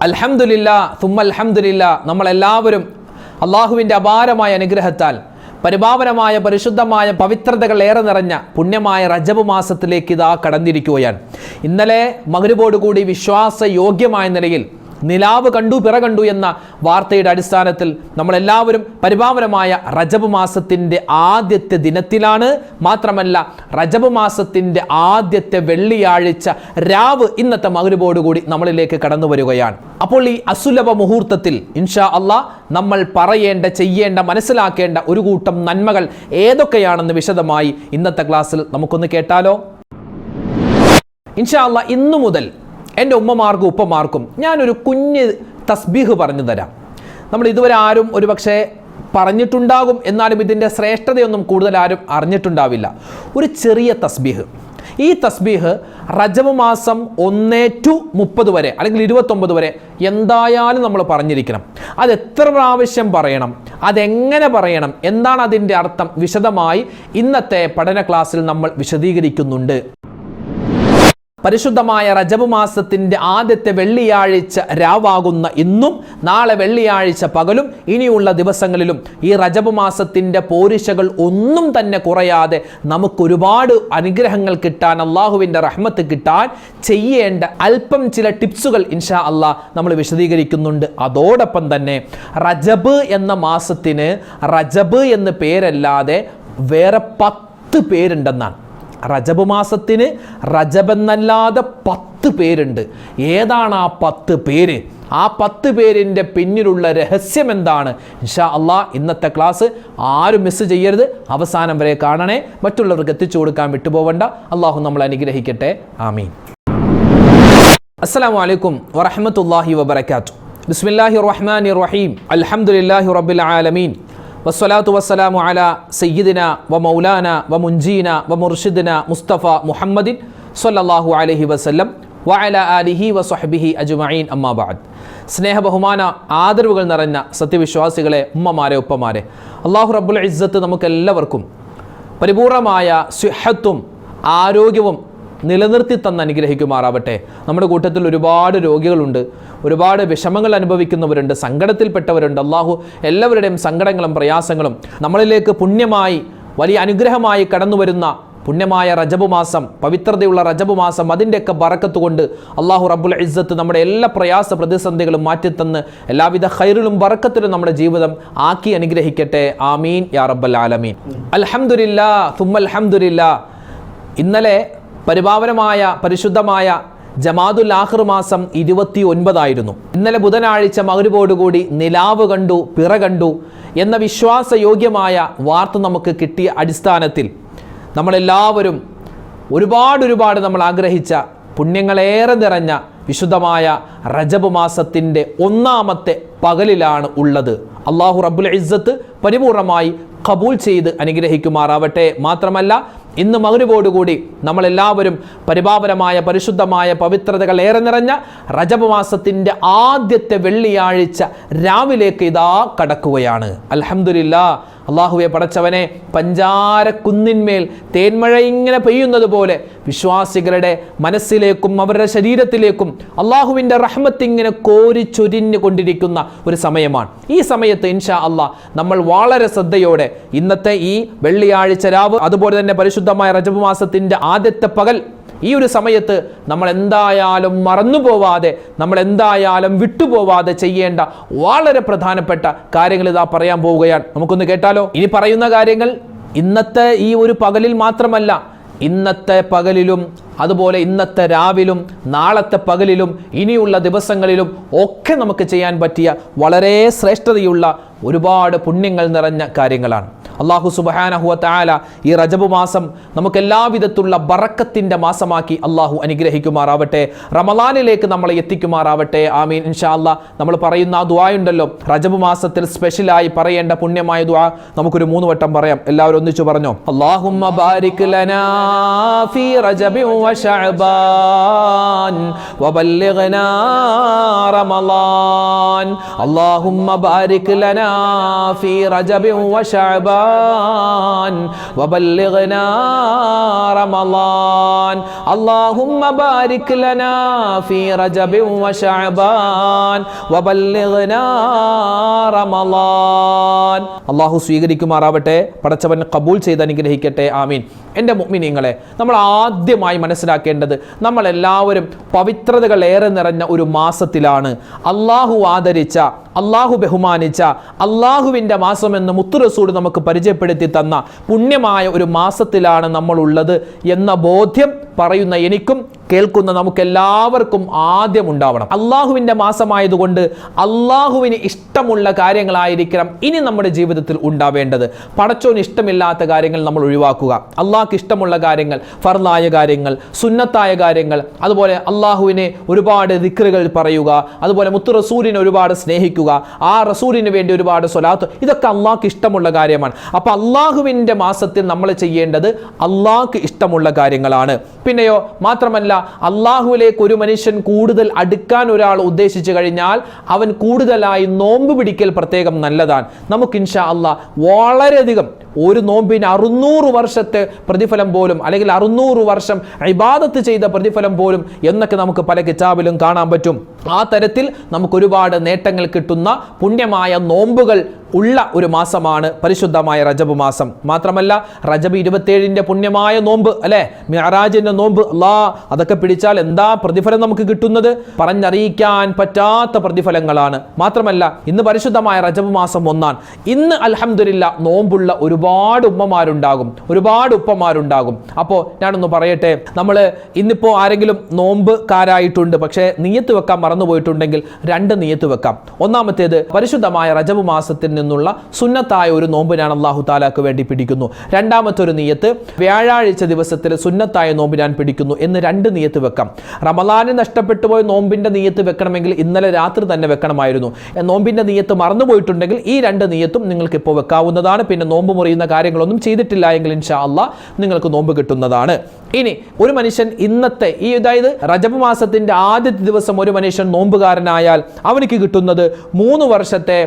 അൽഹംദുലില്ലാ തുമ്മ അൽഹംദുലില്ലാ, നമ്മളെല്ലാവരും അള്ളാഹുവിൻ്റെ അപാരമായ അനുഗ്രഹത്താൽ പരിപാവനമായ പരിശുദ്ധമായ പവിത്രതകൾ ഏറെ നിറഞ്ഞ പുണ്യമായ റജബ് മാസത്തിലേക്ക് ഇതാ കടന്നിരിക്കുകയാണ്. ഇന്നലെ മഗ്‌രിബോടുകൂടി വിശ്വാസയോഗ്യമായ നിലയിൽ നിലാവ് കണ്ടു പിറ കണ്ടു എന്ന വാർത്തയുടെ അടിസ്ഥാനത്തിൽ നമ്മളെല്ലാവരും പരിപാവനമായ റജബ് മാസത്തിൻ്റെ ആദ്യത്തെ ദിനത്തിലാണ്. മാത്രമല്ല റജബ് മാസത്തിൻ്റെ ആദ്യത്തെ വെള്ളിയാഴ്ച രാവ് ഇന്നത്തെ മഗ്‌രിബോടുകൂടി നമ്മളിലേക്ക് കടന്നു വരികയാണ്. അപ്പോൾ ഈ അസുലഭ മുഹൂർത്തത്തിൽ ഇൻഷാ അള്ളാഹ് നമ്മൾ പറയേണ്ട, ചെയ്യേണ്ട, മനസ്സിലാക്കേണ്ട ഒരു കൂട്ടം നന്മകൾ ഏതൊക്കെയാണെന്ന് വിശദമായി ഇന്നത്തെ ക്ലാസ്സിൽ നമുക്കൊന്ന് കേട്ടാലോ? ഇൻഷാ അള്ളാഹ് ഇന്നു മുതൽ എൻ്റെ ഉമ്മമാർക്കും ഉപ്പമാർക്കും ഞാനൊരു കുഞ്ഞ് തസ്ബീഹ് പറഞ്ഞു തരാം. നമ്മൾ ഇതുവരെ ആരും ഒരുപക്ഷെ പറഞ്ഞിട്ടുണ്ടാകും, എന്നാലും ഇതിൻ്റെ ശ്രേഷ്ഠതയൊന്നും കൂടുതൽ ആരും അറിഞ്ഞിട്ടുണ്ടാവില്ല. ഒരു ചെറിയ തസ്ബീഹ്. ഈ തസ്ബീഹ് റജബ് മാസം 1 to 30 വരെ അല്ലെങ്കിൽ 29 വരെ എന്തായാലും നമ്മൾ പറഞ്ഞിരിക്കണം. അത് എത്ര പ്രാവശ്യം പറയണം, അതെങ്ങനെ പറയണം, എന്താണ് അതിൻ്റെ അർത്ഥം വിശദമായി ഇന്നത്തെ പഠന ക്ലാസ്സിൽ നമ്മൾ വിശദീകരിക്കുന്നുണ്ട്. പരിശുദ്ധമായ റജബ് മാസത്തിൻ്റെ ആദ്യത്തെ വെള്ളിയാഴ്ച രാവാകുന്ന ഇന്നും നാളെ വെള്ളിയാഴ്ച പകലും ഇനിയുള്ള ദിവസങ്ങളിലും ഈ റജബ് മാസത്തിൻ്റെ പോരിശകൾ ഒന്നും തന്നെ കുറയാതെ നമുക്കൊരുപാട് അനുഗ്രഹങ്ങൾ കിട്ടാൻ, അള്ളാഹുവിൻ്റെ റഹ്മത്ത് കിട്ടാൻ ചെയ്യേണ്ട അല്പം ചില ടിപ്സുകൾ ഇൻഷാ അള്ളാഹ് നമ്മൾ വിശദീകരിക്കുന്നുണ്ട്. അതോടൊപ്പം തന്നെ റജബ് എന്ന മാസത്തിന് റജബ് എന്ന് പേരല്ലാതെ വേറെ 10 പേരുണ്ടെന്നാണ്. റജബ് മാസത്തിന് റജബ് എന്നല്ലാതെ 10 പേരുണ്ട്. ഏതാണ് ആ 10 പേര്? ആ 10 പേരിൻ്റെ പിന്നിലുള്ള രഹസ്യം എന്താണ്? ഇൻഷാ അള്ളാഹ് ഇന്നത്തെ ക്ലാസ് ആരും മിസ് ചെയ്യരുത്, അവസാനം വരെ കാണണേ. മറ്റുള്ളവർക്ക് എത്തിച്ചു കൊടുക്കാൻ വിട്ടുപോകണ്ട. അള്ളാഹു നമ്മളെ അനുഗ്രഹിക്കട്ടെ. ആമീൻ. അസ്സലാമു അലൈക്കും വറഹ്മത്തുള്ളാഹി വബറകാതുഹു. ബിസ്മില്ലാഹിർ റഹ്മാനിർ റഹീം. അൽഹംദുലില്ലാഹി റബ്ബിൽ ആലമീൻ. വസ്സലാത്തു വസ്സലാമു അലാ സയ്യിദിന വ മൗലാന വ മുൻജീന വ മുർഷിദിന മുസ്തഫ മുഹമ്മദിൻ സ്വല്ലല്ലാഹു അലൈഹി വസല്ലം വ അലാ ആലിഹി വ സ്വഹ്ബിഹി അജ്മഈൻ. അമ്മാ ബഅദ്. സ്നേഹ ബഹുമാന ആദരവുകൾ നിറഞ്ഞ സത്യവിശ്വാസികളെ, ഉമ്മമാരെ, ഉപ്പമാരെ, അല്ലാഹു റബ്ബുൽ ഇസ്സത്ത് നമുക്കെല്ലാവർക്കും പരിപൂർണമായ സിഹത്തും ആരോഗ്യവും നിലനിർത്തി തന്ന് അനുഗ്രഹിക്കുമാറാവട്ടെ. നമ്മുടെ കൂട്ടത്തിൽ ഒരുപാട് രോഗികളുണ്ട്, ഒരുപാട് വിഷമങ്ങൾ അനുഭവിക്കുന്നവരുണ്ട്, സങ്കടത്തിൽപ്പെട്ടവരുണ്ട്. അള്ളാഹു എല്ലാവരുടെയും സങ്കടങ്ങളും പ്രയാസങ്ങളും നമ്മളിലേക്ക് പുണ്യമായി വലിയ അനുഗ്രഹമായി കടന്നു വരുന്ന പുണ്യമായ റജബ് മാസം, പവിത്രതയുള്ള റജബ് മാസം, അതിൻ്റെയൊക്കെ ബറക്കത്ത് കൊണ്ട് അള്ളാഹു റബ്ബുൽ ഇസ്സത്ത് നമ്മുടെ എല്ലാ പ്രയാസ പ്രതിസന്ധികളും മാറ്റിത്തന്ന് എല്ലാവിധ ഖൈറിലും ബറക്കത്തിലും നമ്മുടെ ജീവിതം ആക്കി അനുഗ്രഹിക്കട്ടെ. ആമീൻ യാ റബ്ബൽ ആലമീൻ. അൽഹംദുലില്ലാ തുമ്മ അൽഹംദുലില്ലാ. ഇന്നലെ പരിപാവനമായ പരിശുദ്ധമായ ജമാദുൽ ആഖിർ മാസം 29 ഇന്നലെ ബുധനാഴ്ച മഗ്‌രിബോടുകൂടി നിലാവ് കണ്ടു പിറ കണ്ടു എന്ന വിശ്വാസയോഗ്യമായ വാർത്ത നമുക്ക് കിട്ടിയ അടിസ്ഥാനത്തിൽ നമ്മളെല്ലാവരും ഒരുപാട് നമ്മൾ ആഗ്രഹിച്ച പുണ്യങ്ങളേറെ നിറഞ്ഞ വിശുദ്ധമായ റജബ് മാസത്തിൻ്റെ 1ാമത്തെ പകലിലാണ് ഉള്ളത്. അള്ളാഹു റബ്ബുൽ ഇസ്സത്ത് പരിപൂർണമായി ഖബൂൽ ചെയ്ത് അനുഗ്രഹിക്കുമാറാവട്ടെ. മാത്രമല്ല ഇന്ന് മഗ്‌രിബോടുകൂടി നമ്മളെല്ലാവരും പരിപാവനമായ പരിശുദ്ധമായ പവിത്രതകൾ ഏറെ നിറഞ്ഞ റജബ് മാസത്തിൻ്റെ ആദ്യത്തെ വെള്ളിയാഴ്ച രാവിലേക്ക് ഇതാ കടക്കുകയാണ്. അൽഹംദുലില്ലാ. അള്ളാഹുവെ പടച്ചവനെ, പഞ്ചാരക്കുന്നിന്മേൽ തേന്മഴ ഇങ്ങനെ പെയ്യുന്നത് പോലെ വിശ്വാസികളുടെ മനസ്സിലേക്കും അവരുടെ ശരീരത്തിലേക്കും അള്ളാഹുവിൻ്റെ റഹ്മത്ത് ഇങ്ങനെ കോരിച്ചൊരിഞ്ഞു കൊണ്ടിരിക്കുന്ന ഒരു സമയമാണ്. ഈ സമയത്ത് ഇൻഷാ അള്ളാഹ് നമ്മൾ വളരെ ശ്രദ്ധയോടെ ഇന്നത്തെ ഈ വെള്ളിയാഴ്ച രാവ്, അതുപോലെ തന്നെ പരിശുദ്ധമായ റജബ് മാസത്തിൻ്റെ ആദ്യത്തെ പകൽ, ഈ ഒരു സമയത്ത് നമ്മൾ എന്തായാലും മറന്നുപോവാതെ, നമ്മൾ എന്തായാലും വിട്ടുപോവാതെ ചെയ്യേണ്ട വളരെ പ്രധാനപ്പെട്ട കാര്യങ്ങൾ ഇതാ പറയാൻ പോവുകയാണ്. നമുക്കൊന്ന് കേട്ടാലോ? ഇനി പറയുന്ന കാര്യങ്ങൾ ഇന്നത്തെ ഈ ഒരു പകലിൽ മാത്രമല്ല, ഇന്നത്തെ പകലിലും അതുപോലെ ഇന്നത്തെ രാവിലും നാളത്തെ പകലിലും ഇനിയുള്ള ദിവസങ്ങളിലും ഒക്കെ നമുക്ക് ചെയ്യാൻ പറ്റിയ വളരെ ശ്രേഷ്ഠതയുള്ള ഒരുപാട് പുണ്യങ്ങൾ നിറഞ്ഞ കാര്യങ്ങളാണ്. അല്ലാഹു സുബ്ഹാനഹു വ തആല ഈ റജബ് മാസം നമുക്ക് എല്ലാവിധത്തിലുള്ള ബറക്കത്തിൻ്റെ മാസമാക്കി അല്ലാഹു അനുഗ്രഹിക്കുമാറാവട്ടെ. റമളാനിലേക്ക് നമ്മളെ എത്തിക്കുമാറാവട്ടെ. ആമീൻ. ഇൻഷാ അല്ലാഹ് നമ്മൾ പറയുന്ന ആ ദുആ ഉണ്ടല്ലോ, റജബ് മാസത്തിൽ സ്പെഷ്യലായി പറയേണ്ട പുണ്യമായ ദുആ, നമുക്കൊരു 3 വട്ടം പറയാം. എല്ലാവരും ഒന്നിച്ചു പറഞ്ഞോ. അല്ലാഹുമ്മ ബാരിക് ലനാ ഫീ റജബി വ ശഅബാൻ വബല്ലിഗ്നാ റമളാൻ. അല്ലാഹുമ്മ ബാരിക് ലനാ ഫീ റജബി വ ശഅബാൻ شعبان وبلغنا رمضان اللهم بارك لنا في رجب وشعبان وبلغنا رمضان അല്ലാഹു സ്വീകരിക്കുമാറാവട്ടെ, പടച്ചവൻ ഖബൂൽ ചെയ്ത് അനുഗ്രഹിക്കട്ടെ, ആമീൻ. എൻ്റെ മുഅ്മിനീങ്ങളെ, നമ്മൾ ആദ്യമായി മനസ്സിലാക്കേണ്ടത് നമ്മളെല്ലാവരും പവിത്രതകൾ ഏറെ നിറഞ്ഞ ഒരു മാസത്തിലാണ്. അള്ളാഹു ആദരിച്ച, അള്ളാഹു ബഹുമാനിച്ച, അള്ളാഹുവിൻ്റെ മാസമെന്ന് മുത്തു റസൂൽ നമുക്ക് പരിചയപ്പെടുത്തി തന്ന പുണ്യമായ ഒരു മാസത്തിലാണ് നമ്മളുള്ളത് എന്ന ബോധ്യം പറയുന്ന എനിക്കും കേൾക്കുന്ന നമുക്കെല്ലാവർക്കും ആദ്യം ഉണ്ടാവണം. അള്ളാഹുവിൻ്റെ മാസമായതുകൊണ്ട് അള്ളാഹുവിന് ഇഷ്ടമുള്ള കാര്യങ്ങളായിരിക്കണം ഇനി നമ്മുടെ ജീവിതത്തിൽ ഉണ്ടാവേണ്ടത്. പടച്ചോന് ഇഷ്ടമില്ലാത്ത കാര്യങ്ങൾ നമ്മൾ ഒഴിവാക്കുക. അള്ളാഹ്ക്ക് ഇഷ്ടമുള്ള കാര്യങ്ങൾ, ഫർളായ കാര്യങ്ങൾ, സുന്നത്തായ കാര്യങ്ങൾ, അതുപോലെ അള്ളാഹുവിനെ ഒരുപാട് ദിക്റുകൾ പറയുക, അതുപോലെ മുത്തു റസൂലിനെ ഒരുപാട് സ്നേഹിക്കുക, ആ റസൂലിന് വേണ്ടി ഒരുപാട് സ്വലാത്ത്, ഇതൊക്കെ അള്ളാഹ്ക്ക് ഇഷ്ടമുള്ള കാര്യമാണ്. അപ്പോൾ അള്ളാഹുവിൻ്റെ മാസത്തിൽ നമ്മൾ ചെയ്യേണ്ടത് അള്ളാഹ്ക്ക് ഇഷ്ടമുള്ള കാര്യങ്ങളാണ്. പിന്നെയോ മാത്രമല്ല, അള്ളാഹുവിലേക്ക് ഒരു മനുഷ്യൻ കൂടുതൽ അടുക്കാൻ ഒരാൾ ഉദ്ദേശിച്ചു കഴിഞ്ഞാൽ അവൻ കൂടുതലായി നോമ്പ് പിടിക്കൽ പ്രത്യേകം നല്ലതാണ്. നമുക്ക് ഇൻഷാ അള്ളാഹ് വളരെയധികം ഒരു നോമ്പിന് 600 വർഷത്തെ പ്രതിഫലം പോലും, അല്ലെങ്കിൽ 600 വർഷം ഇബാദത്ത് ചെയ്ത പ്രതിഫലം പോലും എന്നൊക്കെ നമുക്ക് പല കിതാബിലും കാണാൻ പറ്റും. ആ തരത്തിൽ നമുക്ക് ഒരുപാട് നേട്ടങ്ങൾ കിട്ടുന്ന പുണ്യമായ നോമ്പുകൾ ഉള്ള ഒരു മാസമാണ് പരിശുദ്ധമായ റജബ് മാസം. മാത്രമല്ല റജബ് 27-ന്റെ പുണ്യമായ നോമ്പ്, അല്ലെ, മിഅ്റാജിന്റെ നോമ്പ്, അതൊക്കെ പിടിച്ചാൽ എന്താ പ്രതിഫലം നമുക്ക് കിട്ടുന്നത്, പറഞ്ഞറിയിക്കാൻ പറ്റാത്ത പ്രതിഫലങ്ങളാണ്. മാത്രമല്ല ഇന്ന് പരിശുദ്ധമായ റജബ് മാസം 1-ആണ്. ഇന്ന് അൽഹംദുലില്ലാ നോമ്പുള്ള ഒരുപാട് ഉമ്മമാരുണ്ടാകും, ഒരുപാട് ഉപ്പമാരുണ്ടാകും. അപ്പോൾ ഞാനൊന്ന് പറയട്ടെ, നമ്മൾ ഇന്നിപ്പോൾ ആരെങ്കിലും നോമ്പുകാരായിട്ടുണ്ട്, പക്ഷേ നിയ്യത്ത് വെക്കാൻ മറന്നുപോയിട്ടുണ്ടെങ്കിൽ 2 നിയ്യത്ത് വെക്കാം. ഒന്നാമത്തേത് പരിശുദ്ധമായ റജബ് മാസത്തിൽ നിന്നുള്ള സുന്നത്തായ ഒരു നോമ്പ് ഞാൻ അല്ലാഹു തആലക്ക് വേണ്ടി പിടിക്കുന്നു. രണ്ടാമത്തെ ഒരു നിയ്യത്ത് വ്യാഴാഴ്ച ദിവസത്തിൽ സുന്നത്തായ നോമ്പ് ഞാൻ പിടിക്കുന്നു എന്ന് 2 നിയ്യത്ത് വെക്കാം. റമളാനിൽ നഷ്ടപ്പെട്ടു പോയ നോമ്പിന്റെ നിയ്യത്ത് വെക്കണമെങ്കിൽ ഇന്നലെ രാത്രി തന്നെ വെക്കണമായിരുന്നു. നോമ്പിന്റെ നിയ്യത്ത് മറന്നുപോയിട്ടുണ്ടെങ്കിൽ ഈ 2 നിയ്യത്തും നിങ്ങൾക്ക് ഇപ്പോൾ വെക്കാവുന്നതാണ്. പിന്നെ നോമ്പ് മുറിയുന്ന കാര്യങ്ങളൊന്നും ചെയ്തിട്ടില്ല എങ്കിൽ ഇൻഷാ അല്ലാഹ് നിങ്ങൾക്ക് നോമ്പ് കിട്ടുന്നതാണ്. ഇനി ഒരു മനുഷ്യൻ ഇന്നത്തെ അതായത് റജബ് മാസത്തിന്റെ ആദ്യത്തെ ദിവസം ഒരു മനുഷ്യൻ നോമ്പുകാരനായാൽ അവനിക്ക് കിട്ടുന്നത് 3 വർഷത്തെ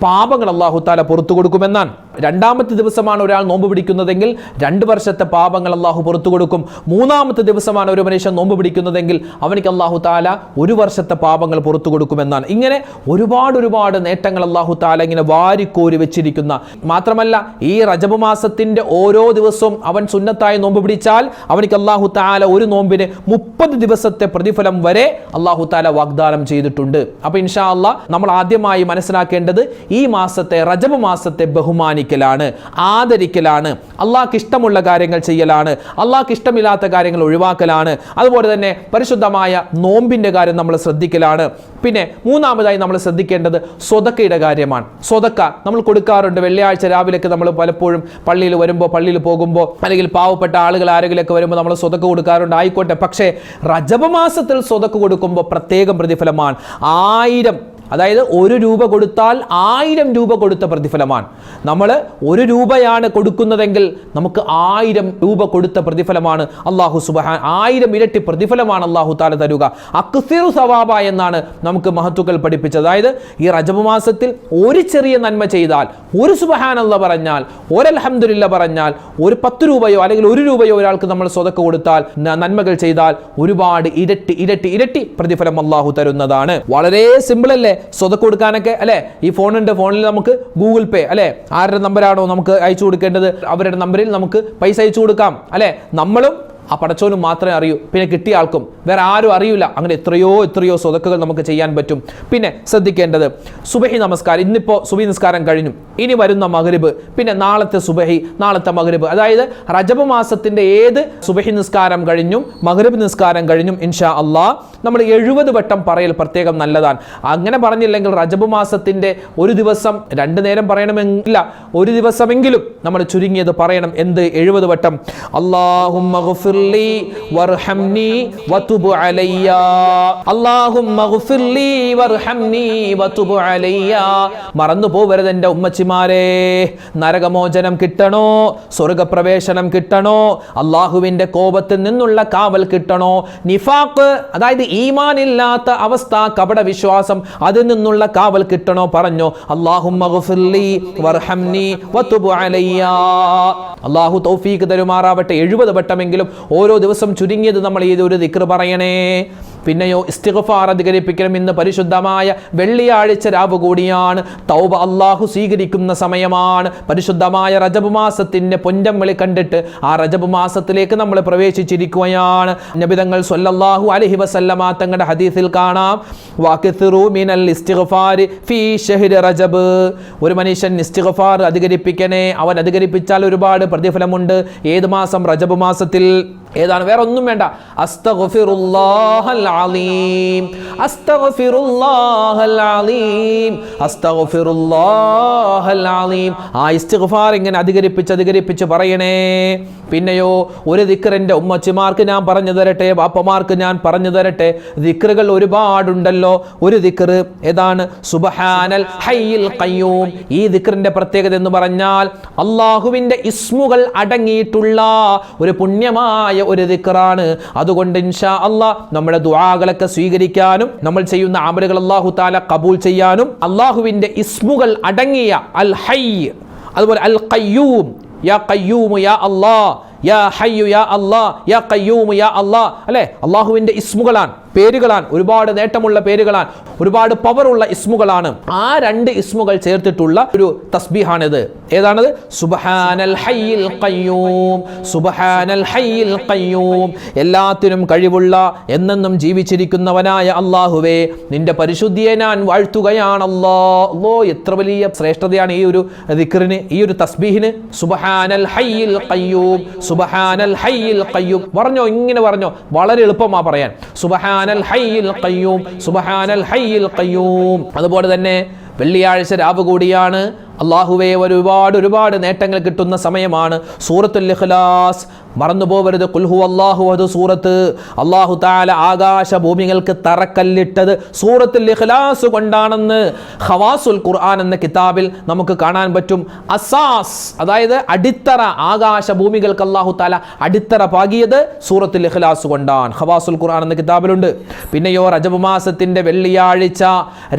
പാപങ്ങൾ അല്ലാഹു തആല പുറത്തു കൊടുക്കുമെന്നാണ്. രണ്ടാമത്തെ ദിവസമാണ് ഒരാൾ നോമ്പ് പിടിക്കുന്നതെങ്കിൽ 2 വർഷത്തെ പാപങ്ങൾ അല്ലാഹു പുറത്തു കൊടുക്കും. 3-ാമത്തെ ദിവസമാണ് ഒരു മനുഷ്യൻ നോമ്പ് പിടിക്കുന്നതെങ്കിൽ അവനിക്ക് അല്ലാഹു തആല 1 വർഷത്തെ പാപങ്ങൾ പുറത്തു കൊടുക്കുമെന്നാണ്. ഇങ്ങനെ ഒരുപാട് നേട്ടങ്ങൾ അല്ലാഹു തആല ഇങ്ങനെ വാരിക്കോരി വെച്ചിരിക്കുന്ന. മാത്രമല്ല ഈ റജബ് മാസത്തിന്റെ ഓരോ ദിവസവും അവൻ സുന്നത്തായി നോമ്പ് പിടിച്ചാൽ അവനിക്ക് അല്ലാഹു തആല ഒരു നോമ്പിന് 30 ദിവസത്തെ പ്രതിഫലം വരെ അല്ലാഹു തആല വാഗ്ദാനം ചെയ്തിട്ടുണ്ട്. അപ്പോൾ ഇൻഷാ അല്ലാഹ് നമ്മൾ ആദ്യമായി മനസ്സിലാക്കേണ്ടത് ഈ മാസത്തെ റജബ് മാസത്തെ ബഹുമാനിക്കലാണ്, ആദരിക്കലാണ്, അള്ളാഹ്ക്ക് ഇഷ്ടമുള്ള കാര്യങ്ങൾ ചെയ്യലാണ്, അള്ളാഹ്ക്ക് ഇഷ്ടമില്ലാത്ത കാര്യങ്ങൾ ഒഴിവാക്കലാണ്. അതുപോലെ തന്നെ പരിശുദ്ധമായ നോമ്പിന്റെ കാര്യം നമ്മൾ ശ്രദ്ധിക്കലാണ്. പിന്നെ 3-ാമതായി നമ്മൾ ശ്രദ്ധിക്കേണ്ടത് സ്വതക്കയുടെ കാര്യമാണ്. സ്വതക്ക നമ്മൾ കൊടുക്കാറുണ്ട്. വെള്ളിയാഴ്ച രാവിലേക്ക് നമ്മൾ പലപ്പോഴും പള്ളിയിൽ വരുമ്പോൾ, പള്ളിയിൽ പോകുമ്പോൾ, അല്ലെങ്കിൽ പാവപ്പെട്ട ആളുകൾ ആരെങ്കിലുമൊക്കെ വരുമ്പോൾ നമ്മൾ സ്വതക്ക കൊടുക്കാറുണ്ട്. ആയിക്കോട്ടെ, പക്ഷേ റജബ് മാസത്തിൽ സ്വതക്ക കൊടുക്കുമ്പോൾ പ്രത്യേകം പ്രതിഫലമാണ്. 1000, അതായത് 1 രൂപ കൊടുത്താൽ 1000 രൂപ കൊടുത്ത പ്രതിഫലമാണ്. നമ്മൾ 1 രൂപയാണ് കൊടുക്കുന്നതെങ്കിൽ നമുക്ക് 1000 രൂപ കൊടുത്ത പ്രതിഫലമാണ് അല്ലാഹു സുബ്ഹാന 1000 ഇരട്ടി പ്രതിഫലമാണ് അല്ലാഹു തആല തരുക. അക്സിറു സവാബ എന്നാണ് നമുക്ക് മഹത്തുക്കൾ പഠിപ്പിച്ചത്. അതായത് ഈ റജബ് മാസത്തിൽ ഒരു ചെറിയ നന്മ ചെയ്താൽ, ഒരു സുബ്ഹാനല്ലാഹ് പറഞ്ഞാൽ, ഒരു അൽഹംദുലില്ലാഹ് പറഞ്ഞാൽ, ഒരു 10 രൂപയോ അല്ലെങ്കിൽ 1 രൂപയോ ഒരാൾക്ക് നമ്മൾ സ്വതക്ക കൊടുത്താൽ, നന്മകൾ ചെയ്താൽ ഒരുപാട് ഇരട്ടി പ്രതിഫലം അല്ലാഹു തരുന്നതാണ്. വളരെ സിമ്പിൾ അല്ലേ സ്വതക്ക കൊടുക്കാനൊക്കെ, അല്ലെ? ഈ ഫോണുണ്ട്, ഫോണിൽ നമുക്ക് ഗൂഗിൾ പേ, അല്ലെ, ആരുടെ നമ്പരാണോ നമുക്ക് അയച്ചു കൊടുക്കേണ്ടത് അവരുടെ നമ്പറിൽ നമുക്ക് പൈസ അയച്ചു കൊടുക്കാം, അല്ലെ? നമ്മളും ആ പടച്ചോനും മാത്രമേ അറിയൂ, പിന്നെ കിട്ടിയ ആൾക്കും വേറെ ആരും അറിയില്ല. അങ്ങനെ എത്രയോ സ്വതക്കകൾ നമുക്ക് ചെയ്യാൻ പറ്റും. പിന്നെ ശ്രദ്ധിക്കേണ്ടത് സുബഹി നമസ്കാരം. ഇന്നിപ്പോൾ സുബഹി നിസ്കാരം കഴിഞ്ഞു, ഇനി വരുന്ന മഗ്രിബ്, പിന്നെ നാളത്തെ സുബഹി, നാളത്തെ മഗ്രിബ്, അതായത് റജബ് മാസത്തിന്റെ ഏത് സുബഹി നിസ്കാരം കഴിഞ്ഞും മഗ്രിബ് നിസ്കാരം കഴിഞ്ഞും ഇൻഷാ അള്ളാഹ് നമ്മൾ 70 വട്ടം പറയൽ പ്രത്യേകം നല്ലതാണ്. അങ്ങനെ പറഞ്ഞില്ലെങ്കിൽ റജബ് മാസത്തിന്റെ ഒരു ദിവസം 2 നേരം പറയണമെന്നില്ല, ഒരു ദിവസമെങ്കിലും നമ്മൾ ചുരുങ്ങിയത് പറയണം. എന്ത്? 70 വട്ടം. അല്ലാഹുമ്മ ഗഫിർ ഗ്ഫിർലി വർഹംനി വതുബ് അലയ്യ. അല്ലാഹുമ്മ ഗ്ഫിർലി വർഹംനി വതുബ് അലയ്യ. മറന്നു പോവരുത് എൻ്റെ ഉമ്മച്ചിമാരെ. നരകമോചനം കിട്ടണോ, സ്വർഗപ്രവേശനം കിട്ടണോ, അള്ളാഹുവിൻ്റെ കോപത്തിൽ നിന്നുള്ള കാവൽ കിട്ടണോ, നിഫാഖ് അതായത് ഈമാനില്ലാത്ത അവസ്ഥ, കപട വിശ്വാസം, അതിൽ നിന്നുള്ള കാവൽ കിട്ടണോ, പറഞ്ഞു അല്ലാഹുമ്മ ഗ്ഫിർലി വർഹംനി വതുബ് അലയ്യ. അള്ളാഹു തൗഫീഖ് തരുമാറാവട്ടെ. 70 വട്ടമെങ്കിലും ഓരോ ദിവസം ചുരുങ്ങിയത് നമ്മൾ ഈ ഒരു ദിക്ർ പറയണേ. പിന്നെയോ ഇസ്തിഗ്ഫാർ അധികരിപ്പിക്കണം. ഇന്ന് പരിശുദ്ധമായ വെള്ളിയാഴ്ച രാവ് കൂടിയാണ്. തൗബ അള്ളാഹു സ്വീകരിക്കുന്ന സമയമാണ്. പരിശുദ്ധമായ റജബ് മാസത്തിന്റെ പൊന്നം വിളി കണ്ടിട്ട് ആ റജബ് മാസത്തിലേക്ക് നമ്മൾ പ്രവേശിച്ചിരിക്കുകയാണ്. നബി തങ്ങൾ സ്വല്ലല്ലാഹു അലൈഹി വസല്ലമ തങ്ങളുടെ ഹദീസിൽ കാണാം, വകത്റു മിനൽ ഇസ്തിഗ്ഫാർ ഫീ ശഹ്രി റജബ്. ഒരു മനുഷ്യൻ ഇസ്തിഗ്ഫാർ അധികരിപ്പിക്കണേ. അവൻ അധികരിപ്പിച്ചാൽ ഒരുപാട് പ്രതിഫലമുണ്ട്. ഏത് മാസം? റജബ് മാസത്തിൽ. ഏതാണ്? വേറെ ഒന്നും വേണ്ട. അസ്തഗ്ഫിറുല്ലാഹൽ അലീം, അസ്തഗ്ഫിറുല്ലാഹൽ അലീം, അസ്തഗ്ഫിറുല്ലാഹൽ അലീം. ആ ഇസ്തിഗ്ഫാർ ഇങ്ങനെ അധികരിപ്പിച്ച് പറയണേ. പിന്നെയോ ഒരു ദിക്ർ എൻ്റെ ഉമ്മച്ചിമാർക്ക് ഞാൻ പറഞ്ഞു തരട്ടെ, വാപ്പമാർക്ക് ഞാൻ പറഞ്ഞു തരട്ടെ. ദിക്റുകൾ ഒരുപാടുണ്ടല്ലോ. ഒരു ദിക്ർ ഏതാണ്? സുബ്ഹാനൽ ഹയ്യിൽ ഖയ്യൂം. ഈ ദിക്റിന്റെ പ്രത്യേകത എന്ന് പറഞ്ഞാൽ അള്ളാഹുവിൻ്റെ ഇസ്മുകൾ അടങ്ങിയിട്ടുള്ള ഒരു പുണ്യമായ ഒരു ദിക്റാണ്. അതുകൊണ്ട് ഇൻഷാ അല്ലാഹ് നമ്മുടെ ദുആകളൊക്കെ സ്വീകരിക്കാനും നമ്മൾ ചെയ്യുന്ന അമലുകൾ അല്ലാഹു തആല ഖബൂൽ ചെയ്യാനും അള്ളാഹുവിൻ്റെ ഇസ്മുകൾ അടങ്ങിയ അൽ ഹയ്യ്, അതുപോലെ അൽ ഖയ്യൂം, യാ ഖയ്യൂം യാ അല്ലാഹ്, യാ ഹയ്യു യാ അല്ലാഹ്, യാ ഖയ്യൂം യാ അല്ലാഹ്, അല്ലേ? അള്ളാഹുവിൻ്റെ ഇസ്മുകളാണ്, പേരുകളാണ്, ഒരുപാട് നേട്ടമുള്ള പേരുകളാണ്, ഒരുപാട് പവറുള്ള ഇസ്മുകളാണ്. ആ 2 ഇസ്മുകൾ ചേർത്തിട്ടുള്ള ഒരു തസ്ബീഹാണിത്. ഏതാണത്? സുബ്ഹാനൽ ഹയ്യിൽ ഖയ്യൂം, സുബ്ഹാനൽ ഹയ്യിൽ ഖയ്യൂം. എല്ലാത്തിനും കഴിവുള്ള, എന്നെന്നും ജീവിച്ചിരിക്കുന്നവനായ അല്ലാഹുവേ, നിന്റെ പരിശുദ്ധിയെ ഞാൻ വാഴ്ത്തുകയാണല്ലോ. അല്ലോ, എത്ര വലിയ ശ്രേഷ്ഠതയാണ് ഈ ഒരു ദിക്റിന്, ഈ ഒരു തസ്ബീഹിന്. സുബ്ഹാനൽ ഹയ്യിൽ ഖയ്യൂം, സുബ്ഹാനൽ ഹയ്യിൽ ഖയ്യൂം. പറഞ്ഞോ, ഇങ്ങനെ പറഞ്ഞോ, വളരെ എളുപ്പമാ പറയാൻ. സുബ്ഹാനൽ ഹയ്യിൽ ഖയ്യൂം, സുബ്ഹാനൽ ഹയ്യിൽ ഖയ്യൂം. അതുപോലെ തന്നെ വെള്ളിയാഴ്ച രാവ് കൂടിയാണ്. അള്ളാഹുവേ, ഒരുപാട് നേട്ടങ്ങൾ കിട്ടുന്ന സമയമാണ്. സൂറത്തുൽ ഇഖ്ലാസ് മറന്നു പോവരുത്. ഖുൽ ഹുവല്ലാഹു അഹദ് സൂറത്ത്. അല്ലാഹു തആല ആകാശ ഭൂമികൾക്ക് തറക്കല്ലിട്ടത് സൂറത്തുൽ ഇഖ്ലാസ് കൊണ്ടാണെന്ന് ഖവാസുൽ ഖുർആൻ എന്ന കിതാബിൽ നമുക്ക് കാണാൻ പറ്റും. അസാസ് അതായത് അടിത്തറ, ആകാശ ഭൂമികൾക്ക് അല്ലാഹു തആല അടിത്തറ പാകിയത് സൂറത്തുൽ ഇഖ്ലാസ് കൊണ്ടാണ്. ഖവാസുൽ ഖുർആൻ എന്ന കിതാബിലുണ്ട്. പിന്നെയോ റജബ് മാസത്തിന്റെ വെള്ളിയാഴ്ച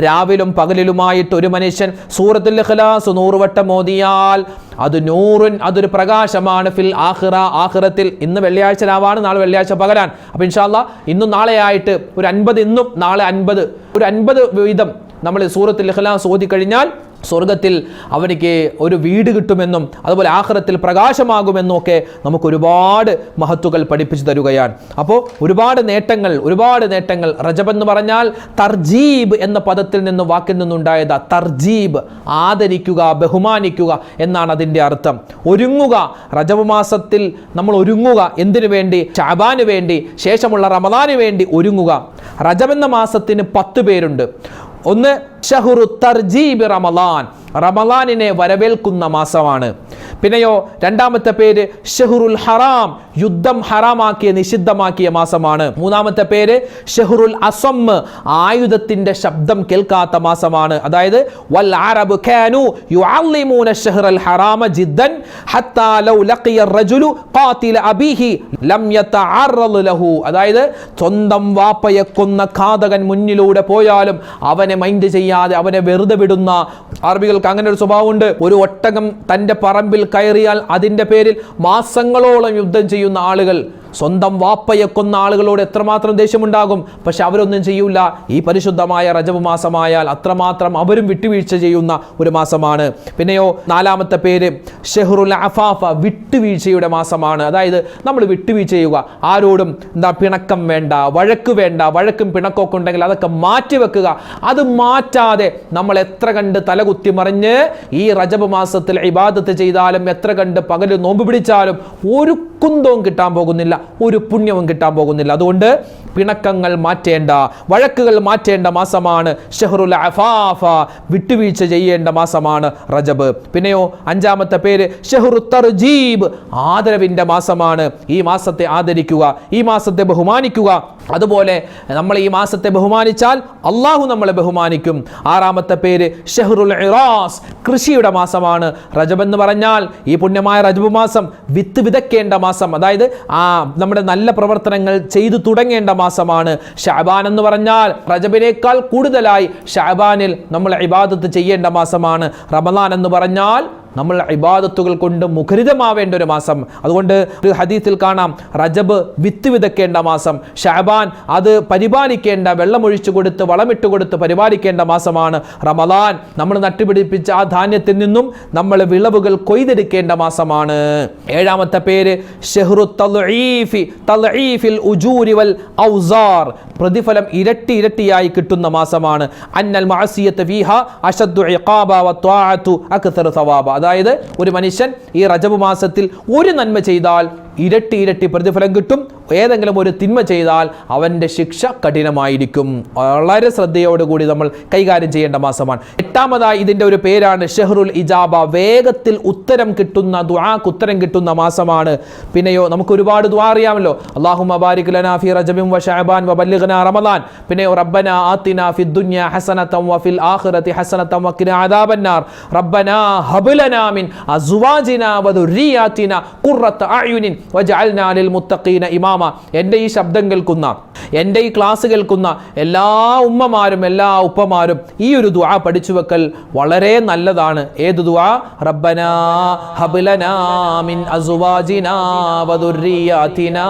രാവിലും പകലിലുമായിട്ട് ഒരു മനുഷ്യൻ സൂറത്തുൽ ഇഖ്ലാസ് 100 വട്ടം ഓതിയാൽ അത് നൂറുൻ, അതൊരു പ്രകാശമാണ്. ഫിൽ ആഖിറ, ആഖിറത്തിൽ. ഇന്ന് വെള്ളിയാഴ്ച രാവാണ്, നാളെ വെള്ളിയാഴ്ച പകലാണ്. അപ്പോൾ ഇൻഷാ അല്ലാഹ് ഇന്നും നാളെയായിട്ട് ഒരു 50, ഇന്നും നാളെ 50, ഒരു 50 വീതം നമ്മൾ സൂറത്തുൽ ഇഖ്ലാസ് ഓതി കഴിഞ്ഞാൽ സ്വർഗത്തിൽ അവനിക്ക് ഒരു വീട് കിട്ടുമെന്നും അതുപോലെ ആഖിറത്തിൽ പ്രകാശമാകുമെന്നും ഒക്കെ നമുക്ക് ഒരുപാട് മഹത്തുക്കൾ പഠിപ്പിച്ചു തരുകയാണ്. അപ്പോൾ ഒരുപാട് നേട്ടങ്ങൾ. റജബ് എന്ന് പറഞ്ഞാൽ തർജീബ് എന്ന പദത്തിൽ നിന്ന്, വാക്കിൽ നിന്നുണ്ടായതാ. തർജീബ്, ആദരിക്കുക, ബഹുമാനിക്കുക എന്നാണ് അതിൻ്റെ അർത്ഥം. ഒരുങ്ങുക. റജബ് മാസത്തിൽ നമ്മൾ ഒരുങ്ങുക. എന്തിനു വേണ്ടി? ശഅബാന് വേണ്ടി, ശേഷമുള്ള റമദാന് വേണ്ടി ഒരുങ്ങുക. റജബ് എന്ന മാസത്തിന് 10 പേരുണ്ട്. ഒന്ന് ഷഹ്റു തർജീബ് റമളാൻ, റമളാനിനെ വരവേൽക്കുന്ന മാസമാണ്. പിന്നെയോ രണ്ടാമത്തെ പേര് ഷഹ്റുൽ ഹറാം, യുദ്ധം ഹറാമാക്കിയ, നിഷിദ്ധമാക്കിയ മാസമാണ്. മൂന്നാമത്തെ പേര് ഷഹ്റുൽ അസം, ആയുധത്തിന്റെ ശബ്ദം കേൾക്കാത്ത മാസമാണ്. അതായത് വൽ അറബ് കാനു യുഅല്ലിമൂന ഷഹ്റൽ ഹറാമ ജിദ്ദൻ ഹത്താ ലൗ ലഖിയ റജുലു ഖാതില അബീഹി ലം യതഅറദ് ലഹു. അതായത് സ്വന്തം വാപ്പയെ കൊന്ന ഘാതകൻ മുന്നിലൂടെ പോയാലും അവനെ മൈൻഡ് ചെയ്യാതെ, അവനെ വെറുതെ വിടുന്ന അറബികൾക്ക് അങ്ങനെ ഒരു സ്വഭാവമുണ്ട്. ഒരു ഒട്ടകം തന്റെ പറമ്പിൽ കയറിയാൽ അതിന്റെ പേരിൽ മാസങ്ങളോളം യുദ്ധം ചെയ്യുന്ന ആളുകൾ, സ്വന്തം വാപ്പയെ കൊന്ന ആളുകളോട് എത്രമാത്രം ദേഷ്യമുണ്ടാകും. പക്ഷെ അവരൊന്നും ചെയ്യൂല. ഈ പരിശുദ്ധമായ റജബ് മാസമായാൽ അത്രമാത്രം അവരും വിട്ടുവീഴ്ച ചെയ്യുന്ന ഒരു മാസമാണ്. പിന്നെയോ നാലാമത്തെ പേര് ഷഹ്റുൽ അഫാഫ, വിട്ടുവീഴ്ചയുടെ മാസമാണ്. അതായത് നമ്മൾ വിട്ടുവീഴ്ച ചെയ്യുക. ആരോടും പിണക്കം വേണ്ട, വഴക്ക് വേണ്ട. വഴക്കും പിണക്കമൊക്കെ ഉണ്ടെങ്കിൽ അതൊക്കെ മാറ്റിവെക്കുക. അത് മാറ്റാതെ നമ്മൾ എത്ര കണ്ട് തലകുത്തി മറിഞ്ഞ് ഈ റജബ് മാസത്തിൽ ഇബാദത്ത് ചെയ്താലും, എത്ര കണ്ട് പകല് നോമ്പ് പിടിച്ചാലും ഒരു കുന്തവും കിട്ടാൻ പോകുന്നില്ല, ഒരു പുണ്യവും കിട്ടാൻ പോകുന്നില്ല. അതുകൊണ്ട് പിണക്കങ്ങൾ മാറ്റേണ്ട, വഴക്കുകൾ മാറ്റേണ്ട മാസമാണ് ഷഹ്റുൽ അഫാഫ, വിട്ടുവീഴ്ച ചെയ്യേണ്ട മാസമാണ് റജബ്. പിന്നെയോ അഞ്ചാമത്തെ പേര് ഷഹ്റു തർജീബ്, ആദരവിന്റെ മാസമാണ്. ഈ മാസത്തെ ആദരിക്കുക, ഈ മാസത്തെ ബഹുമാനിക്കുക. അതുപോലെ നമ്മൾ ഈ മാസത്തെ ബഹുമാനിച്ചാൽ അള്ളാഹു നമ്മളെ ബഹുമാനിക്കും. ആറാമത്തെ പേര് ഷഹ്റുൽ ഇറാസ്, കൃഷിയുടെ മാസമാണ്. റജബ് എന്ന് പറഞ്ഞാൽ ഈ പുണ്യമായ റജബ് മാസം വിത്ത് വിതയ്ക്കേണ്ട മാസം, അതായത് നമ്മുടെ നല്ല പ്രവർത്തനങ്ങൾ ചെയ്തു തുടങ്ങേണ്ട മാസമാണ്. ഷഅബാൻ എന്ന് പറഞ്ഞാൽ റജബിനേക്കാൾ കൂടുതലായി ഷഅബാനിൽ നമ്മൾ ഇബാദത്ത് ചെയ്യേണ്ട മാസമാണ്. റമളാൻ എന്ന് പറഞ്ഞാൽ നമ്മൾ ഇബാദത്തുകൾ കൊണ്ട് മുഖരിതമാവേണ്ട ഒരു മാസം. അതുകൊണ്ട് ഒരു ഹദീസിൽ കാണാം, റജബ് വിത്ത് വിതയ്ക്കേണ്ട മാസം, ഷഅബാൻ അത് പരിപാലിക്കേണ്ട, വെള്ളമൊഴിച്ചു കൊടുത്ത് വളമിട്ട് കൊടുത്ത് പരിപാലിക്കേണ്ട മാസമാണ്. റമളാൻ നമ്മൾ നട്ടുപിടിപ്പിച്ച ആ ധാന്യത്തിൽ നിന്നും നമ്മൾ വിളവുകൾ കൊയ്തെടുക്കേണ്ട മാസമാണ്. ഏഴാമത്തെ പേര് ഷഹ്റു തൽഈഫി, തൽഈഫിൽ ഉജൂരി വൽ ഔസാർ, പ്രതിഫലം ഇരട്ടി ഇരട്ടിയായി കിട്ടുന്ന മാസമാണ്. അന്നൽ മഅസിയത ഫീഹാ അശദ്ദു ഇഖാബ വത്വാഅതു അക്തറു സവാബ, അതായത് ഒരു മനുഷ്യൻ ഈ റജബ് മാസത്തിൽ ഒരു നന്മ ചെയ്താൽ ഇരട്ടി ഇരട്ടി പ്രതിഫലം കിട്ടും, ഏതെങ്കിലും ഒരു തിന്മ ചെയ്താൽ അവൻ്റെ ശിക്ഷ കഠിനമായിരിക്കും. വളരെ ശ്രദ്ധയോടുകൂടി നമ്മൾ കൈകാര്യം ചെയ്യേണ്ട മാസമാണ്. എട്ടാമതായി ഇതിൻ്റെ ഒരു പേരാണ് ഷഹ്റുൽ ഇജാബ, വേഗത്തിൽ ഉത്തരം കിട്ടുന്ന, ദുആക്ക് ഉത്തരം കിട്ടുന്ന മാസമാണ്. പിന്നെയോ നമുക്ക് ഒരുപാട് ദുആ അറിയാമല്ലോ, അല്ലാഹുമ്മ ബാരിക് ലനാ ഫീ റജബിൻ വ ശഅബാൻ വ ബല്ലിഗ്നാ റമളാൻ. പിന്നെയോ റബ്ബനാ ആതിനാ ഫിദ് ദുനിയ ഹസനതൻ വ ഫിൽ ആഖിറതി ഹസനതൻ വ ഖിനാ അദാബന്നാർ. റബ്ബനാ ഹബ് ലനാ മിൻ അസ്വാജിനാ വ ദുർരിയാതിനാ ഖുർറത അയുനിൻ വജഅൽനാ ലിൽ മുത്തഖീന ഇമാമ. എൻ്റെ ഈ ശബ്ദം കേൾക്കുന്ന, എൻ്റെ ഈ ക്ലാസ് കേൾക്കുന്ന എല്ലാ ഉമ്മമാരും എല്ലാ ഉപ്പമാരും ഈ ഒരു ദുആ പഠിച്ചു വെക്കൽ വളരെ നല്ലതാണ്. ഏത് ദുആ? റബ്ബനാ ഹബ് ലനാ മിൻ അസ്വാജിനാ വദുർരിയാതിനാ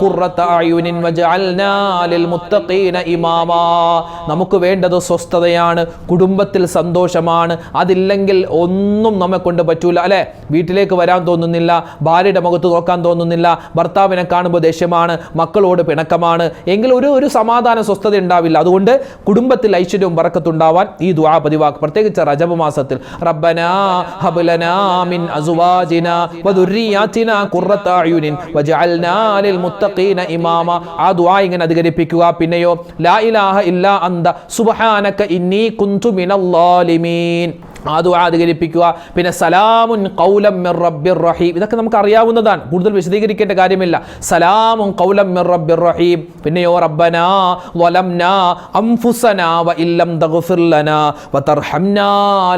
ഖുർറത അയുനിൻ വജഅൽനാ ലിൽ മുത്തഖീന ഇമാമ. നമുക്ക് വേണ്ടത് സ്വസ്ഥതയാണ്, കുടുംബത്തിൽ സന്തോഷമാണ്. അതില്ലെങ്കിൽ ഒന്നും നമ്മെ കൊണ്ട് പറ്റൂല, അല്ലെ? വീട്ടിലേക്ക് വരാൻ തോന്നുന്നില്ല, ഭാര്യയുടെ മുഖത്ത് നോക്കാൻ തോന്നുന്നില്ല, ഭർത്താവിനെ കാണുമ്പോൾ ദേഷ്യമാണ്, മക്കളോട് പിണക്കമാണ്, എങ്കിൽ ഒരു സമാധാന സ്വസ്ഥത ഉണ്ടാവില്ല. അതുകൊണ്ട് കുടുംബത്തിൽ ഐശ്വര്യവും ബറക്കത്തുണ്ടാവാൻ ഈ ദുആ പതിവാക്കുക, പ്രത്യേകിച്ച് റജബ് മാസത്തിൽ. റബ്ബനാ ഹബ് ലനാ മിൻ അസ്വാജിനാ വദുർരിയാതിനാ ഖുർറത അയുനിൻ വജഅൽനാ ലിൽ മുത്തഖീന ഇമാമ. ആ ദുആ ഇങ്ങനെ അധികരിപ്പിക്കുക. പിന്നെയോ ലാ ഇലാഹ ഇല്ലാ അന്ത സുബ്ഹാനക ഇന്നി കുന്തു മിനൽ ളാലിമീൻ, ആ ദുആ അധികരിപ്പിക്കുക. പിന്നെ സലാമുൻ ഖൗലം മിർ റബ്ബിർ റഹീം, ഇതൊക്കെ നമുക്ക് അറിയാവുന്നതാണ്, കൂടുതൽ വിശദീകരിക്കേണ്ട കാര്യമില്ല. സലാമുൻ ഖൗലം മിർ റബ്ബിർ റഹീം. പിന്നെയോ റബ്ബനാ വലംനാ അൻഫുസനാ വ ഇല്ലം തഗ്ഫിർ ലനാ വതർഹംനാ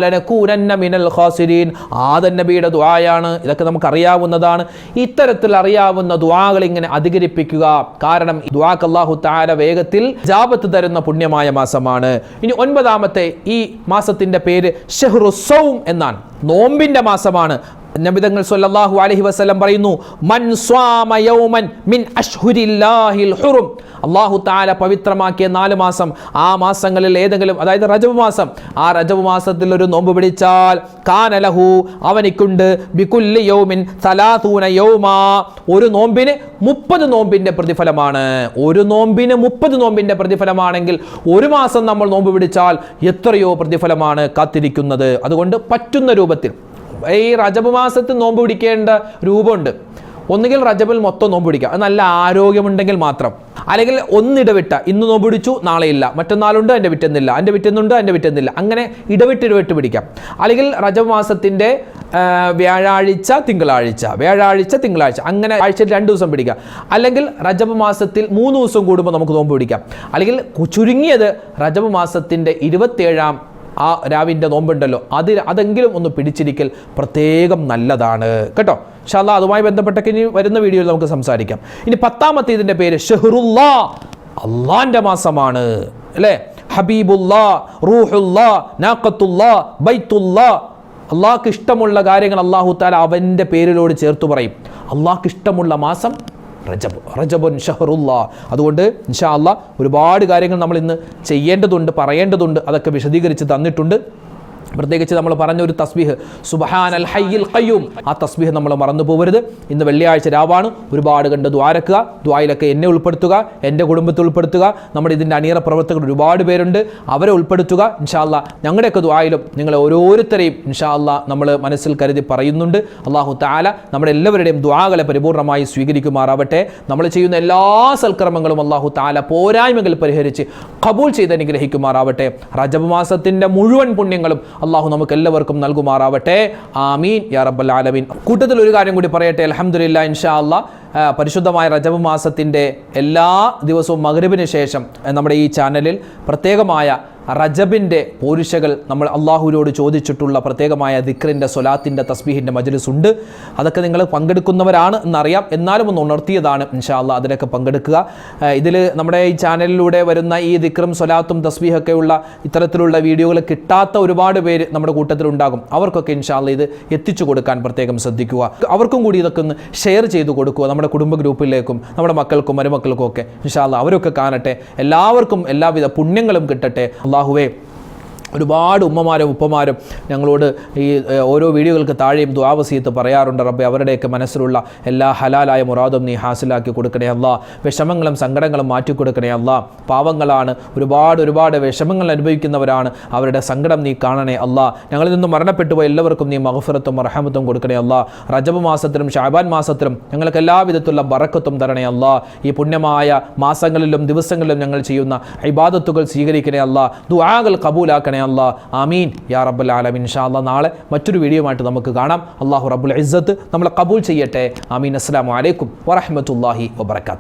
ലനകൂനന്ന മിനൽ ഖാസിരീൻ. ആദൻ നബിയുടെ ദുആയാണ്, ഇതൊക്കെ നമുക്ക് അറിയാവുന്നതാണ്. ഇത്തരത്തിൽ അറിയാവുന്ന ദുആകൾ ഇങ്ങനെ അധികരിപ്പിക്കുക. കാരണം ദുആക്ക് അല്ലാഹു തആല വേഗത്തിൽ ഇജാബത്ത് തരുന്ന പുണ്യമായ മാസമാണ്. ഇനി ഒൻപതാമത്തെ ഈ മാസത്തിന്റെ പേര് ഷഹ്റു സൗം എന്നാണ്, നോമ്പിന്റെ മാസമാണ്. നബിതങ്ങൾ സല്ലല്ലാഹു അലൈഹി വസല്ലം പറയുന്നു, മൻ സ്വാമ യൗമൻ മിൻ അശ്ഹുരില്ലാഹിൽ ഹുറും, അല്ലാഹു തആല പവിത്രമാക്കിയ 4 മാസം, ആ മാസങ്ങളിൽ ഏതെങ്കിലും, അതായത് റജബ് മാസം, ആ റജബ് മാസത്തിൽ ഒരു നോമ്പ് പിടിച്ചാൽ കാന ലഹു, അവനിക്കുണ്ട് ബികുല്ലി യൗമിൻ 30 യൗമാ, ഒരു നോമ്പിന് 30 നോമ്പിന്റെ പ്രതിഫലമാണ്. ഒരു നോമ്പിന് 30 നോമ്പിന്റെ പ്രതിഫലമാണെങ്കിൽ ഒരു മാസം നമ്മൾ നോമ്പ് പിടിച്ചാൽ എത്രയോ പ്രതിഫലമാണ് കാത്തിരിക്കുന്നത്. അതുകൊണ്ട് പറ്റുന്ന രൂപത്തിൽ ഈ റജബ് മാസത്തിൽ നോമ്പ് പിടിക്കേണ്ട രൂപമുണ്ട്. ഒന്നുകിൽ റജബിൽ മൊത്തം നോമ്പ് പിടിക്കുക, അത് നല്ല ആരോഗ്യമുണ്ടെങ്കിൽ മാത്രം. അല്ലെങ്കിൽ ഒന്നിടവിട്ട, ഇന്ന് നോമ്പ് പിടിച്ചു നാളെ ഇല്ല, മറ്റന്നാളുണ്ട് എൻ്റെ പിറ്റേന്നില്ല, എൻ്റെ പിറ്റേന്നുണ്ട് എൻ്റെ പിറ്റേന്നില്ല, അങ്ങനെ ഇടവിട്ട് പിടിക്കാം. അല്ലെങ്കിൽ റജബ് മാസത്തിൻ്റെ വ്യാഴാഴ്ച തിങ്കളാഴ്ച, വ്യാഴാഴ്ച തിങ്കളാഴ്ച, അങ്ങനെ ആഴ്ചയിൽ 2 ദിവസം പിടിക്കാം. അല്ലെങ്കിൽ റജബ് മാസത്തിൽ 3 ദിവസം കൂടുമ്പോൾ നമുക്ക് നോമ്പ് പിടിക്കാം. അല്ലെങ്കിൽ ചുരുങ്ങിയത് റജബ് മാസത്തിൻ്റെ 27-ാം ആ രാവിൻ്റെ നോമ്പുണ്ടല്ലോ, അതെങ്കിലും ഒന്ന് പിടിച്ചിരിക്കൽ പ്രത്യേകം നല്ലതാണ് കേട്ടോ. ഇൻഷാ അല്ലാഹ് അതുമായി ബന്ധപ്പെട്ടൊക്കെ ഇനി വരുന്ന വീഡിയോയിൽ നമുക്ക് സംസാരിക്കാം. ഇനി 10ാമത്തെ ഇതിൻ്റെ പേര് ഷഹ്റുല്ലാ, അള്ളാന്റെ മാസമാണ്, അല്ലേ? ഹബീബുല്ലാ, റൂഹുല്ലാ, നാഖത്തുല്ലാ, ബൈത്തുല്ലാ. അള്ളാഹ്ക്ക് ഇഷ്ടമുള്ള കാര്യങ്ങൾ അല്ലാഹു തആല അവൻ്റെ പേരിലോട് ചേർത്ത് പറയും. അള്ളാഹ്ക്ക് ഇഷ്ടമുള്ള മാസം റജബുൻ ഷഹ്റുല്ലാ. അതുകൊണ്ട് ഇൻഷാ അല്ലാഹ് ഒരുപാട് കാര്യങ്ങൾ നമ്മൾ ഇന്ന് ചെയ്യേണ്ടതുണ്ട്, പറയേണ്ടതുണ്ട്, അതൊക്കെ വിശദീകരിച്ച് തന്നിട്ടുണ്ട്. പ്രത്യേകിച്ച് നമ്മൾ പറഞ്ഞ ഒരു തസ്ബീഹ് സുബ്ഹാനൽ ഹയ്യിൽ ഖയ്യൂം, ആ തസ്ബീഹ് നമ്മൾ മറന്നു പോകരുത്. ഇന്ന് വെള്ളിയാഴ്ച രാവാണ്, ഒരുപാട് കണ്ട് ദ്വാരക്കുക, ദ്വായിലൊക്കെ എന്നെ ഉൾപ്പെടുത്തുക, എൻ്റെ കുടുംബത്തെ ഉൾപ്പെടുത്തുക. നമ്മുടെ ഇതിൻ്റെ അണിയറ പ്രവർത്തകർ ഒരുപാട് പേരുണ്ട്, അവരെ ഉൾപ്പെടുത്തുക. ഇൻഷാ അല്ലാ ഞങ്ങളുടെയൊക്കെ ദ്വായിലും നിങ്ങൾ ഓരോരുത്തരെയും ഇൻഷാ അല്ലാ നമ്മൾ മനസ്സിൽ കരുതി പറയുന്നുണ്ട്. അല്ലാഹു തആല നമ്മുടെ എല്ലാവരുടെയും ദ്വാകളെ പരിപൂർണമായി സ്വീകരിക്കുമാറാവട്ടെ. നമ്മൾ ചെയ്യുന്ന എല്ലാ സൽക്കർമ്മങ്ങളും അല്ലാഹു തആല പോരായ്മകൾ പരിഹരിച്ച് ഖബൂൽ ചെയ്ത് അനുഗ്രഹിക്കുമാറാവട്ടെ. റജബ് മാസത്തിൻ്റെ മുഴുവൻ പുണ്യങ്ങളും അള്ളാഹു നമുക്ക് എല്ലാവർക്കും നൽകുമാറാവട്ടെ. ആമീൻ യാ റബ്ബൽ ആലമീൻ. കൂട്ടത്തിൽ ഒരു കാര്യം കൂടി പറയട്ടെ. അൽഹംദുലില്ലാ ഇൻഷാ അല്ലാ പരിശുദ്ധമായ റജബ് മാസത്തിൻ്റെ എല്ലാ ദിവസവും മഗ്രിബിന് ശേഷം നമ്മുടെ ഈ ചാനലിൽ പ്രത്യേകമായ റജബിൻ്റെ പോരിശകൾ നമ്മൾ അള്ളാഹുവിനോട് ചോദിച്ചിട്ടുള്ള പ്രത്യേകമായ ദിക്റിൻ്റെ സ്വലാത്തിൻ്റെ തസ്ബീഹിൻ്റെ മജ്ലിസ് ഉണ്ട്. അതൊക്കെ നിങ്ങൾ പങ്കെടുക്കുന്നവരാണ് എന്നറിയാം, എന്നാലും ഒന്ന് ഉണർത്തിയതാണ്. ഇൻഷാ അല്ലാ അതിലൊക്കെ പങ്കെടുക്കുക. ഇതിൽ നമ്മുടെ ഈ ചാനലിലൂടെ വരുന്ന ഈ ദിക്റും സ്വലാത്തും തസ്ബീഹൊക്കെയുള്ള ഇത്തരത്തിലുള്ള വീഡിയോകൾ കിട്ടാത്ത ഒരുപാട് പേര് നമ്മുടെ കൂട്ടത്തിലുണ്ടാകും. അവർക്കൊക്കെ ഇൻഷാ അല്ലാ ഇത് എത്തിച്ചു കൊടുക്കാൻ പ്രത്യേകം ശ്രദ്ധിക്കുക. അവർക്കും കൂടി ഇതൊക്കെ ഒന്ന് ഷെയർ ചെയ്ത് കൊടുക്കുക, നമ്മുടെ കുടുംബ ഗ്രൂപ്പിലേക്കും നമ്മുടെ മക്കൾക്കും മരുമക്കൾക്കും ഒക്കെ. ഇൻഷാ അല്ലാ അവരൊക്കെ കാണട്ടെ, എല്ലാവർക്കും എല്ലാവിധ പുണ്യങ്ങളും കിട്ടട്ടെ. അല്ലാഹുവേ, ഒരുപാട് ഉമ്മമാരും ഉപ്പമാരും ഞങ്ങളോട് ഈ ഓരോ വീഡിയോകൾക്ക് താഴെയും ദുആ വസിയത്ത് പറയാറുണ്ട്. റബ്ബേ, അവരുടെയൊക്കെ മനസ്സിലുള്ള എല്ലാ ഹലാലായ മുറാദും നീ ഹാസിലാക്കി കൊടുക്കണേ അല്ലാ. വിഷമങ്ങളും സങ്കടങ്ങളും മാറ്റിക്കൊടുക്കണേ അല്ലാ. പാവങ്ങളാണ്, ഒരുപാട് വിഷമങ്ങൾ അനുഭവിക്കുന്നവരാണ്, അവരുടെ സങ്കടം നീ കാണണേ അല്ലാ. ഞങ്ങളിൽ നിന്ന് മരണപ്പെട്ടു പോയ എല്ലാവർക്കും നീ മഗ്ഫിറത്തും റഹമത്തും കൊടുക്കണേ അല്ലാ. റജബ് മാസത്തിലും ഷഅബാൻ മാസത്തിലും ഞങ്ങൾക്ക് എല്ലാവിധത്തിലുള്ള ബറക്കത്തും തരണേ അല്ലാ. ഈ പുണ്യമായ മാസങ്ങളിലും ദിവസങ്ങളിലും ഞങ്ങൾ ചെയ്യുന്ന ഇബാദത്തുകൾ സ്വീകരിക്കണേ അല്ലാ. ദുആകൾ കബൂലാക്കണേ അല്ലാ. ആമീൻ യാ റബ്ബൽ ആലമീൻ. ഇൻഷാ അല്ലാ നാളെ മറ്റൊരു വീഡിയോയുമായിട്ട് നമുക്ക് കാണാം. അല്ലാഹു റബ്ബുൽ ഇസ്സത്ത് നമ്മളെ കബൂൽ ചെയ്യട്ടെ. ആമീൻ. അസ്സലാമു അലൈക്കും വറഹ്മത്തുള്ളാഹി വബറകാതുഹു.